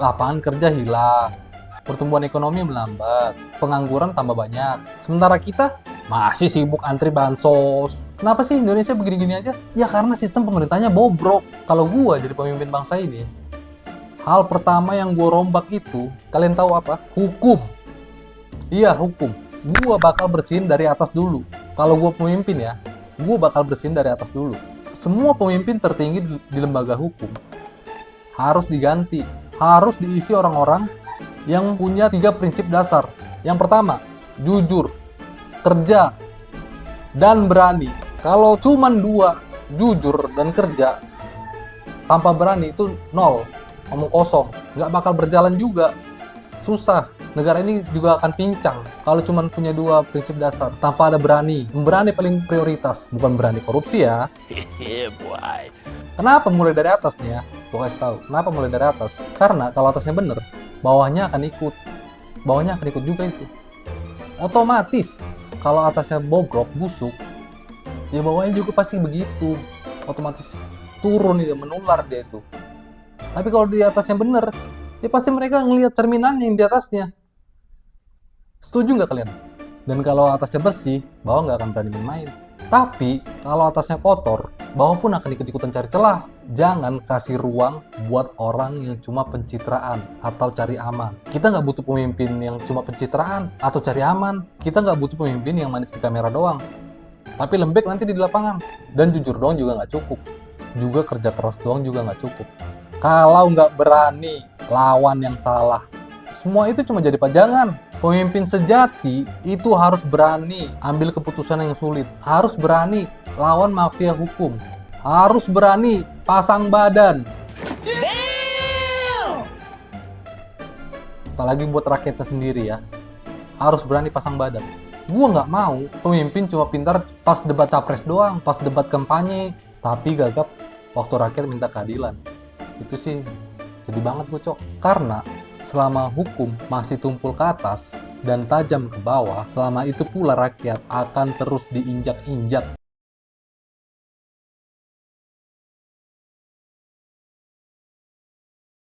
lapangan kerja hilang, pertumbuhan ekonomi melambat, pengangguran tambah banyak. Sementara kita masih sibuk antri bansos. Kenapa sih Indonesia begini-gini aja? Ya karena sistem pemerintahnya bobrok. Kalau gua jadi pemimpin bangsa ini, hal pertama yang gua rombak itu, kalian tahu apa? Hukum. Iya, hukum. Gua bakal bersihin dari atas dulu. Kalau gua pemimpin ya, gua bakal bersihin dari atas dulu. Semua pemimpin tertinggi di lembaga hukum harus diganti. Harus diisi orang-orang yang punya 3 prinsip dasar. Yang pertama, jujur, kerja, dan berani. Kalau cuman 2, jujur dan kerja, tanpa berani itu nol, omong kosong, nggak bakal berjalan juga. Susah, negara ini juga akan pincang kalau cuma punya 2 prinsip dasar tanpa ada berani. Berani paling prioritas, bukan berani korupsi ya. Kenapa mulai dari atas nih ya? Gue kasih tahu. Kenapa mulai dari atas? Karena kalau atasnya bener, bawahnya akan ikut. Bawahnya akan ikut juga itu. Otomatis kalau atasnya bobrok, busuk, ya bawahnya juga pasti begitu. Otomatis turun itu, menular dia itu. Tapi kalau di atasnya bener, ya pasti mereka ngelihat cerminannya yang di atasnya. Setuju nggak kalian? Dan kalau atasnya bersih, bawah nggak akan berani main. Tapi kalau atasnya kotor, bawah pun akan ikut-ikutan cari celah. Jangan kasih ruang buat orang yang cuma pencitraan atau cari aman. Kita nggak butuh pemimpin yang cuma pencitraan atau cari aman. Kita nggak butuh pemimpin yang manis di kamera doang, tapi lembek nanti di lapangan. Dan jujur doang juga nggak cukup. Juga kerja keras doang juga nggak cukup. Kalau nggak berani lawan yang salah, semua itu cuma jadi pajangan. Pemimpin sejati itu harus berani ambil keputusan yang sulit, harus berani lawan mafia hukum, harus berani pasang badan. Apalagi buat rakyatnya sendiri ya, harus berani pasang badan. Gua nggak mau pemimpin cuma pintar pas debat capres doang, pas debat kampanye, tapi gagap waktu rakyat minta keadilan. Itu sih sedih banget gue, Cok. Karena selama hukum masih tumpul ke atas dan tajam ke bawah, selama itu pula rakyat akan terus diinjak-injak.